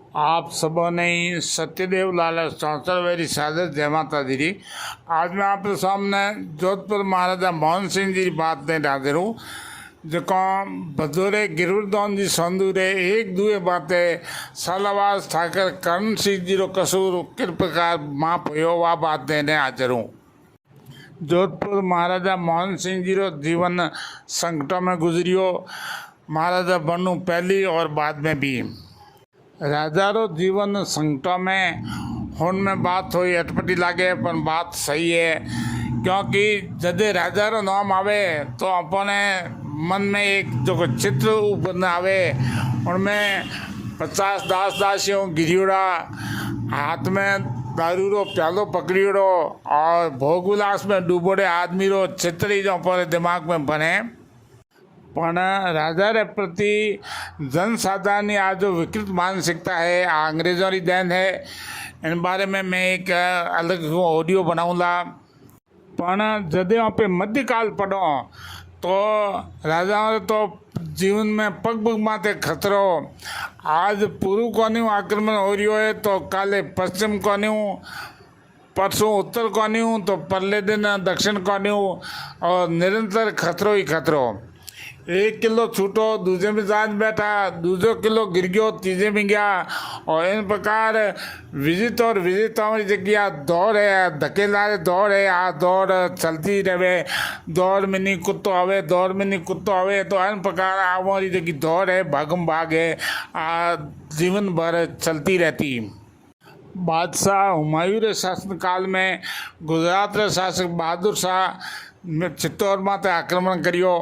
आप सबों ने सत्यदेव लाल चौंसर मेरी सादर जय माता दी। आज मैं आपके सामने जोधपुर महाराजा मोहन सिंह जी की बात नहीं हाजिर हूँ जो बदोरे गिरवरदान जी संदूरे एक दुए बातें सालावास ठाकर कर्ण सिंह जी रो कसूर किस प्रकार माप हो वह बात देने हाजिर हूँ। जोधपुर महाराजा मोहन सिंह जी रो जीवन संकटों में गुजरियो। महाराजा बनू पहली और बाद में भी राजा रो जीवन संकटों में हुन में बात हुई अटपटी लागे पर बात सही है, क्योंकि जदे राजा रो नाम आवे तो अपने मन में एक जो चित्र ऊपर आवे उनमें 50 दास दासियों गिरियोड़ा हाथ में दारू रो प्यालो पकड़ियोड़ो और भोग उल्लास में डूबोड़े आदमी रो चित्र ही जो अपने दिमाग में बने। पण राजा रे प्रति जनसाधारण की आज जो विकृत मानसिकता है अंग्रेजों की देन है। इन बारे में मैं एक अलग ऑडियो बनाऊंगा। पण जदे वहाँ पे मध्यकाल पढ़ो तो राजाओं तो जीवन में पग पग माते खतरो। आज पूर्व कोनी आक्रमण हो रही है तो काले पश्चिम कोनी, परसों उत्तर कोनी तो परले दिन दक्षिण कोनी, और निरंतर खतरो ही खतरो। 1 किलो छूटो दूसरे में जान बैठा, दूसरो किलो गिर गयो तीजे में गया, और इन प्रकार विजित और विजित हमारी जगह दौड़ है, धकेला दौड़ है। आ दौड़ चलती रहे, दौड़ में नहीं कुत्तो आवे, दौड़ में नहीं कुत्तो आवे, तो इन प्रकार हमारी जगह दौड़ है, भागम भाग है, आ जीवन भर चलती रहती। बादशाह हुमायूं रे शासन काल में गुजरात रे शासक बहादुर शाह चित्तौड़ माते आक्रमण करियो।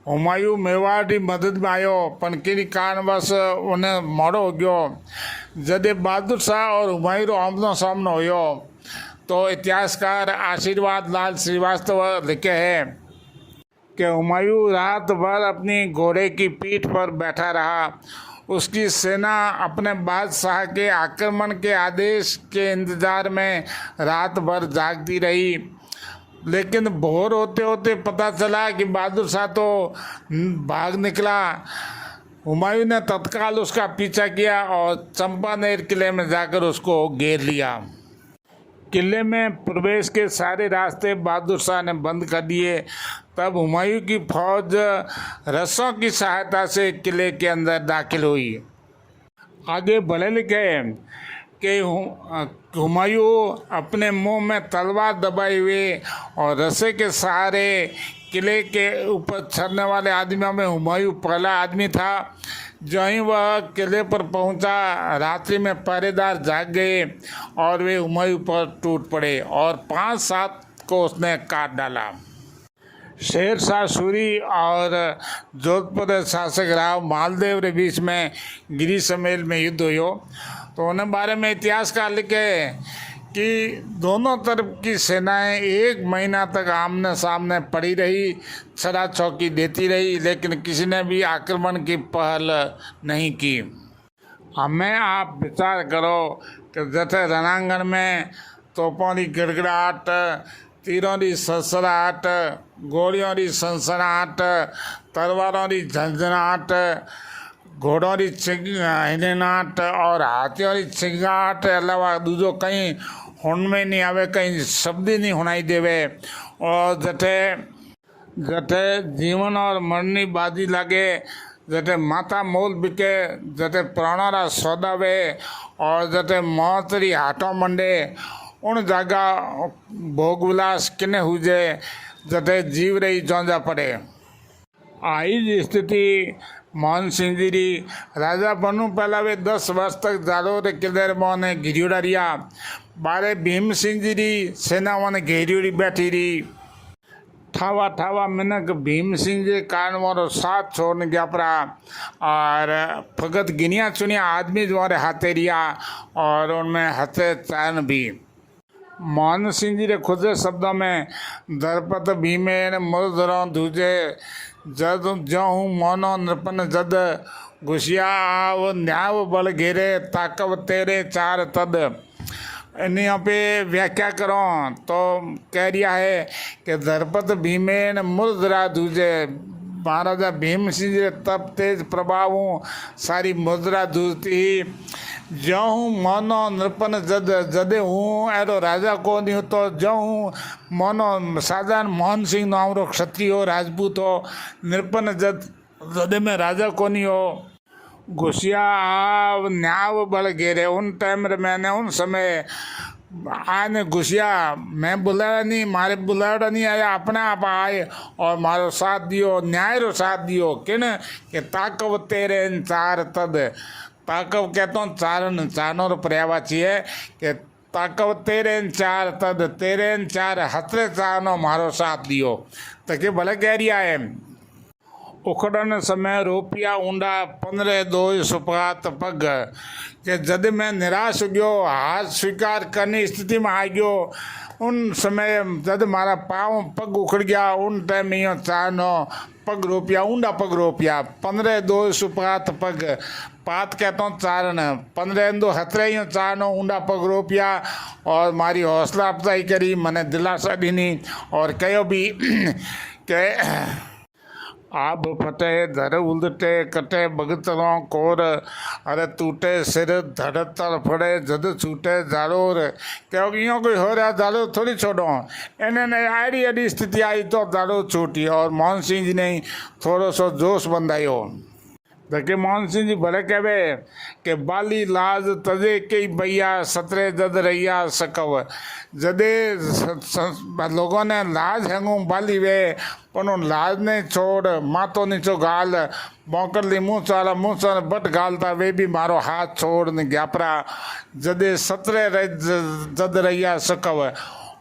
हुमायूं मेवाड़ की मदद में आयो पण किसी कारणवश उन्हें मोड़ो हो गयो। जदे बहादुर शाह और हुमायूं रो आमनो सामनो होयो तो इतिहासकार आशीर्वाद लाल श्रीवास्तव लिखे है कि हुमायूं रात भर अपनी घोड़े की पीठ पर बैठा रहा। उसकी सेना अपने बादशाह के आक्रमण के आदेश के इंतजार में रात भर जागती रही, लेकिन भोर होते होते पता चला कि बहादुर शाह तो भाग निकला। हुमायूं ने तत्काल उसका पीछा किया और चंपानेर किले में जाकर उसको घेर लिया। किले में प्रवेश के सारे रास्ते बहादुर शाह ने बंद कर दिए। तब हुमायूं की फौज रस्सों की सहायता से किले के अंदर दाखिल हुई। आगे बढ़े लिखे कि हुमायूं अपने मुंह में तलवार दबाए हुए और रस्से के सहारे किले के ऊपर चढ़ने वाले आदमियों में हुमायूं पहला आदमी था। जो ही वह किले पर पहुंचा, रात्रि में पहरेदार जाग गए और वे हुमायूं पर टूट पड़े और 5-7 को उसने काट डाला। शेर शाह सूरी और जोधपुर शासक राव मालदेव के बीच में गिरी समेल में युद्ध हुयो। तो उन्हें बारे में इतिहासकार लिखे कि दोनों तरफ की सेनाएं 1 महीना तक आमने सामने पड़ी रही, छड़ा चौकी देती रही, लेकिन किसी ने भी आक्रमण की पहल नहीं की। हमें आप विचार करो कि जैसे रणांगण में तोपों की गिड़गिड़ाहट, तीरों की सड़सड़ाहट, गोलियों की सनसनाहट, तलवारों की झंझनाहट, घोड़ों की हिननाहट और हाथियों की चिंगाहट अलावा दूजो कहीं हुन में नहीं आवे, कहीं शब्द ही नहीं सुनाई देवे। और जटे जीवन और मरण की बाजी लागे, जटे माथा मोल बिके, जटे प्राणों रा सौदा वे और जटे मौत री हाथों मंडे, उन जगह भोग विलास किने हुजे जटे जीव रही चौंजा पड़े। आई स्थिति मोहन सिंह जी री। राजा बनू पहला वे 10 वर्ष तक जालोर किले में घिरियोड़ा रिया। बारे भीम सिंह जी री सेना वन घेरियोड़ी बैठी रही। ठावा ठावा मिनक भीम सिंह जी कारण वारो साथ छोड़ने गया पड़ा और फगत गिनिया चुनिया आदमी जो हाथे रिया और उनमें हथे चैन भी। मोहन सिंह जी रे खुद शब्दों में दरपत भीमेन मुरधरों दूजे जद जहूँ मोनो नृपन जद घुसिया आव न्याव बल घेरे ताकव तेरे 4 तद। यहाँ पे व्याख्या करो तो कह रिया है कि दरपत भीमेन मुरधरा दूजे। महाराजा भीम सिंह जी तब तेज प्रभाव सारी मुद्रा दूरती ही जो हूँ मोनो नृपन जद जदे हूँ एरो राजा को नहीं तो जो हूँ मोनो साधारण मोहन सिंह नामरो क्षत्रिय हो राजपूत हो नृपन जद जदे में राजा को नहीं हो घुसिया आव न्याव बल घेरे उन टाइम रे मैंने उन समय आने घुसिया मैं बुलाया नहीं मारे बुलाया नहीं आया अपने आप आए और मारो साथ दियो न्याय रो साथ दियो किन के ताकव तेरे चार तद ताकव कहता हूँ चारण चारों रो पर्यायवाची है कि ताकव तेरे चार तद तेरे चार हतरे चारनो मारो साथ दियो तो के भले कह रिया है उखड़न समय रोपिया ऊंडा 15 दो सुपात पग के जद मैं निराश हो गयो हाथ स्वीकार करने स्थिति में आ गयो उन समय जद मारा पाँव पग उखड़ गया उन टाइम में यो चानो पग रोपिया ऊंडा पग रोपिया 15 दो सुपात पग पात कहता हूँ चारण 15 दो हतरे यो चानो ऊंडा पग रोपिया और मारी हौसला अफजाई करी मैंने दिलासा दी और कहो भी के आब फटे धर उलटे कटे बगतरों कोर अरे टूटे सिर धड़ तड़फड़े जद छूटे जालोर क्योंकि यूँ कोई हो रहा जालो थोड़ी छोड़ो इन्हें आड़ी अड़ी स्थिति आई तो जालो छूटी और मोहन सिंह जी ने थोड़ो सो जोश बंधायो देखिए मोहन सिंह जी भले कहवे कि बाली लाज तजे कई भैया सतरे जद रैया सकव जदे लोगों ने लाज हैंगू बाली वे पण लाज ने छोड़ मातो नीचो गाल मोकर ली मुँह चाला मुँह चाल बट गालता वे भी मारो हाथ छोड़ ने ग्यापरा जदे सतरे जद रैया सकव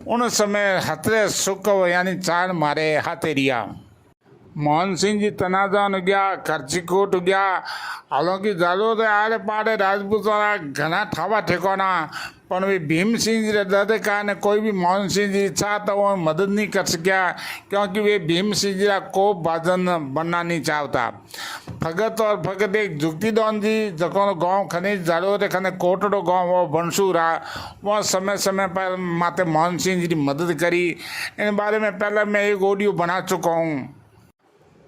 उन समय हतरे सुकव यानी चार मारे हाथेरिया मोहन सिंह जी तनाजान हो गया खर्ची कोट हो गया हालांकि जालो रे आड़े पाड़े राजपूत वाला घना ठावा ठिकाना पण वे भीम सिंह जी दर्द का ने कोई भी मोहन सिंह जी इच्छा तो वो मदद नहीं कर सकिया क्योंकि वे भीम सिंह जी को भाजन बनना नहीं चाहता भगत और भगत एक जुक्तिदौन जी जको गाँव खनिज जालो रे खने कोटड़ो गाँव वो बनसूरा वो समय समय पर माते मोहन सिंह जी की मदद करी इन बारे में पहले मैं एक ऑडियो बना चुका हूँ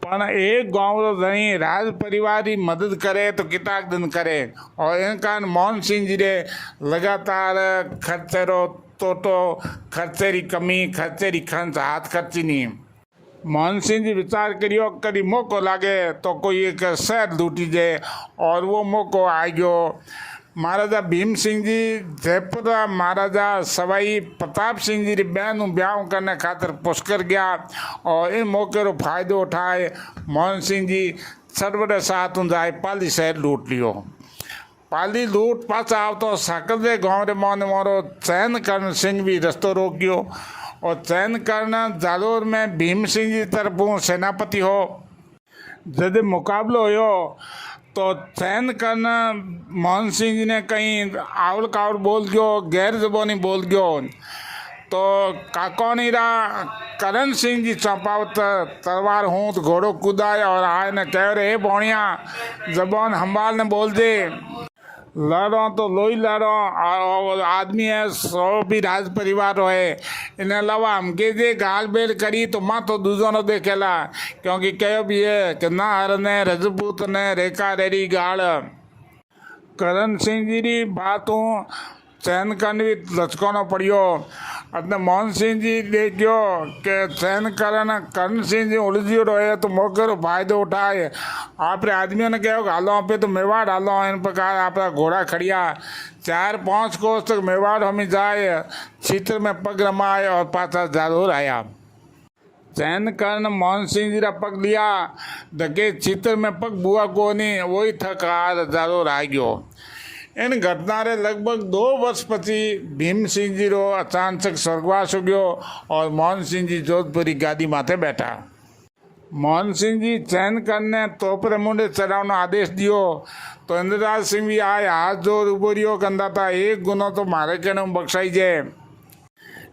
पण एक गाँव रो धनी राज परिवार की मदद करे तो किताक दिन करे और इन कारण मोहन सिंह जी रे लगातार खर्चेरो तो खर्चे री कमी खर्चे री खंच हाथ खर्ची नहीं मोहन सिंह जी विचार करियो कभी मौको लागे तो कोई एक शहर लूटी जाए और वो मौको आ गयो महाराजा भीम सिंह जी जयपुर महाराजा सवाई प्रताप सिंह जी की बहन ब्याह करने खातर पुष्कर गया और इन मौके रो फायदो उठाए मोहन सिंह जी सर्वरे साथ जाए पाली शहर लूट लियो पाली लूट पास आओ तो साकरदे गाँव रे मोने मोरो चयन करण सिंह भी रस्तो रोकियो और चयन करण जालोर में भीम सिंह जी तरफों सेनापति हो जब मुकाबलो हो तो चयन करना मोहन सिंह जी ने कहीं आवल कावल बोल गयो गैर जबानी बोल गयो तो काकोनी रा करण सिंह जी चौपावत तलवार हूँ तो घोड़ो कूदाए और आए ने कह रहे बोणिया जबान हम्बाल ने बोल दे लड़ो तो लोई लड़ो और आदमी है सौ भी राज परिवार है इन अलावा हमके जे गाल बेल करी तो माँ तो दूजों देखेला क्योंकि कहो भी है कि ना हर ने रजपूत ने रेखा रेरी गाल करण सिंह जी की बातों चयन करने भी लचकाना पड़ियो अपने मोहन सिंह जी देखियो कि चयन करण सिंह जी उलझियो रहे तो मौके रो फायदो उठाए आप आदमियों ने कहो हालो पे तो मेवाड़ हालो इन प्रकार आप घोड़ा खड़िया 4-5 कोस तक मेवाड़ हमें जाए चित्र में पग रमाए और पाछा जादूर आया चयन करण मोहन सिंह जी का पग लिया दगे चित्र में पग बुआ को नहीं वही थकार जादूर आ गयो इन घटना रे लगभग 2 वर्ष पछी भीम सिंह जी रो अचानक स्वर्गवास हो गयो और मोहन सिंह जी जोधपुरी गादी माथे बैठा मोहन सिंह जी चयन करने तोपरे मुंडे चढ़ावनो आदेश दियो तो इंद्रराज सिंह भी आए हाथ जोर उबोरियो कंदा था एक गुनो तो मारे कहने बख्शाई जाए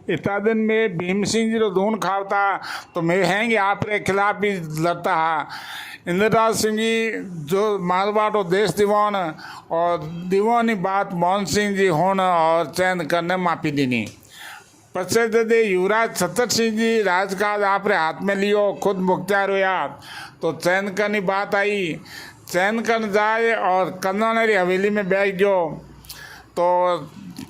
इतना दिन में भीम सिंह जी रो धून खावता तो मैं हैंगे आप रे खिलाफ भी लड़ता हा इंद्रराज सिंह जी जो मारवाड़ और देश दीवान और दीवानी बात मोहन सिंह जी होने और चयन करने माफी देनी पश्चे जदे युवराज छतर सिंह जी राजकाज आप रे हाथ में लियो खुद मुख्तियार हुआ तो चयन करनी बात आई चयन कर जाए और कन्नौनेरी हवेली में बैठ गयो तो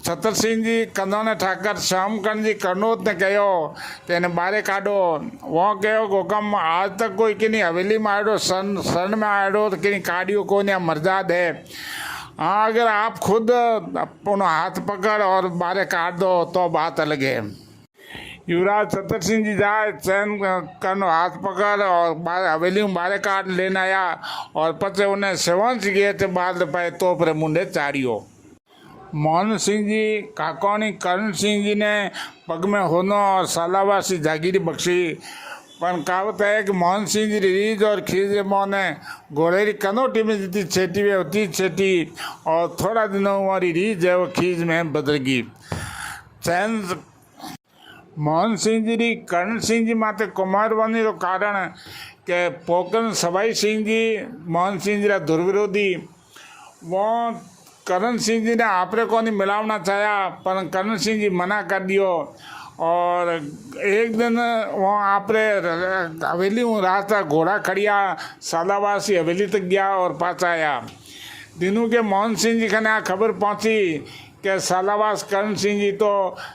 छतरसिंह जी कंदों ठाकर श्यामकंड जी करनोत ने कहो तेने बारे काढ़ो। वो कहो हुकम आज तक कोई किनी हवेली में आड़ो शरण में आड़ो तो किनी काढ़ियो को मर्याद है। हाँ, अगर आप खुद अपना हाथ पकड़ और बारे काट दो तो बात अलग है। युवराज छतरसिंह जी जाए चैन कन हाथ पकड़ और हवेली में बारे काट लेना आया और पचे उन्हें सेवंश गए थे बाद पाए तो पर मुंडे चाड़ियो। मोहन सिंह जी काकोनी करण सिंह जी ने पग में होनो और सालावासी जागीरी बख्शी। पर कहावत है कि मोहन सिंह जी रीज और खीज मोहन घोड़ेरी कनोटी में जितनी छेटी वे उतनी छेटी और थोड़ा दिनों हमारी रीज है वो खीज में बदलगी। चैन मोहन सिंह जी री करण सिंह जी माते कुमार बनी तो कारण के पोकन सवाई सिंह जी मोहन सिंह जी रा दुर्विरोधी। वो करण सिंह जी ने आपरे को नहीं मिलावना चाहा पर करण सिंह जी मना कर दियो और एक दिन वो आपरे हवेली में रास्ता घोड़ा खड़िया सालावासी हवेली तक गया और पाचा आया। दिनों के मोहन सिंह जी खाने खबर पहुंची कि सालावास करण सिंह जी तो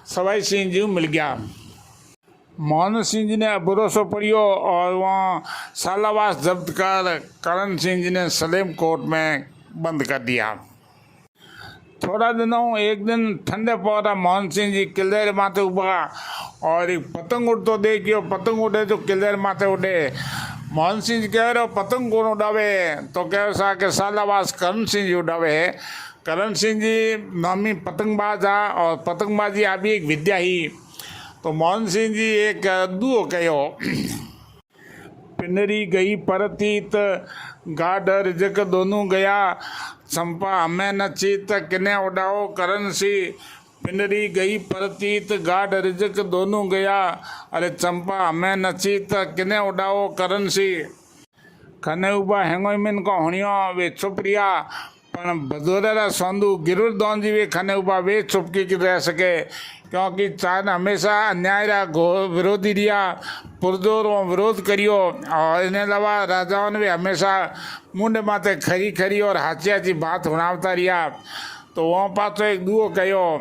सवाई सिंह जी मिल गया। मोहन सिंह जी ने भरोसा पड़ियो और वहाँ सालावास जब्त कर करण सिंह जी ने सलेम कोर्ट में बंद कर दिया। थोड़ा दिनों एक दिन ठंडे पौधा मोहन सिंह जी किलेर माथे उबा और एक पतंग उड़तो देखियो। पतंग उड़े तो किलेर माथे उड़े। मोहन सिंह जी कह रहे पतंग कौन उड़ावे तो कह सा के सालावास करण सिंह जी उड़ावे। करण सिंह जी नामी पतंगबाज आ और पतंगबाजी आ भी एक विद्या ही। तो मोहन सिंह जी एक दुओ कहो पिनरी गई परतीत गाडर जग दोनों गया चंपा हमें न चीत किने उड़ाओ करण सी। पिनरी गई परतीत गाढ़ रिजक दोनों गया अरे चंपा हमें न चीत किने उड़ाओ करण सी। खने उबा हेंगो मिन को हणियो वे चुप रिया पर बदोरा संधु गिरुरदौन जी वे खने उबा वे चुपकी की रह सके क्योंकि चांद हमेशा अन्याय रा विरोधी रिया पुरजोर विरोध करियो। और इन अलावा राजाओं ने भी हमेशा मुंडे माथे खरी खरी और हाची हाची बात हुणावता रिया। तो वो पाछो एक दुओ कहो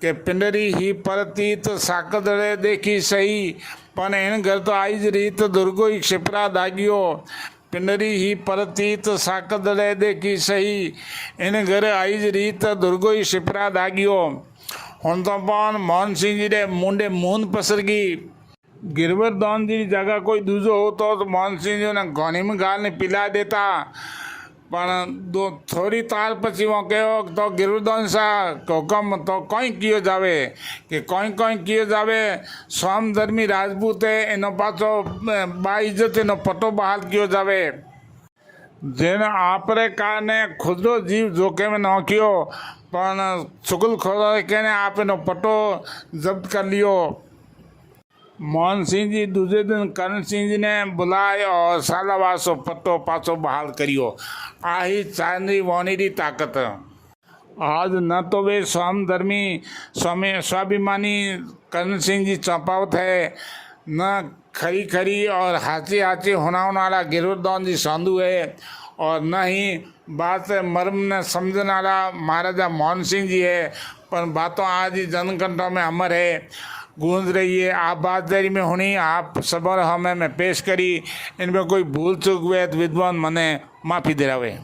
कि पिंडरी ही परतीत साकदड़े देखी सही पण इन घर तो आईज रीत दुर्गो ही क्षिप्रा दागियो। पिंडरी ही परतीत साकदड़े देखी सही इन घर आईज रीत दुर्गो ही क्षिप्रा दागियो। हुन तो पण मोहन सिंह जी ने मुंडे मून पसरगी। गिरवरदौन जी जगह कोई दूजो हो तो मोहन सिंह जी ने घोनी में गाल ने पिला देता। पर दो थोड़ी तार पची वो कहो तो गिरवरदौन सा हुकम तो कोई कियो जावे कि कोई कोई कियो जावे स्वामधर्मी राजपूत है इनो पाछो बाइज्जत इनो पटो बहाल कियो जावे। जेन आपरे कारणे खुदरो जीव जोखे में नौकियो पण चुगल खोरो के आप इनो पटो जब्त कर लियो। मोहन सिंह जी दूसरे दिन करण सिंह जी ने बुलाए और सालावासो पट्टो पाछो बहाल करियो। आही चांदी वोनीरी ताकत। आज न तो वे स्वामधर्मी स्वाभिमानी करण सिंह जी चौपावत है न खरी खरी और हाची हाची होनावन वाला गिरवरदौन जी संधु है और न ही बात मर्म ने समझने वाला महाराजा मोहन सिंह जी है। पर बातों आज ही जनकंठों में अमर है गूंज रही है। आप बातदारी में होनी आप सबर हमें में पेश करी। इनमें कोई भूल चूक हुए तो विद्वान मने माफ़ी दिलावे।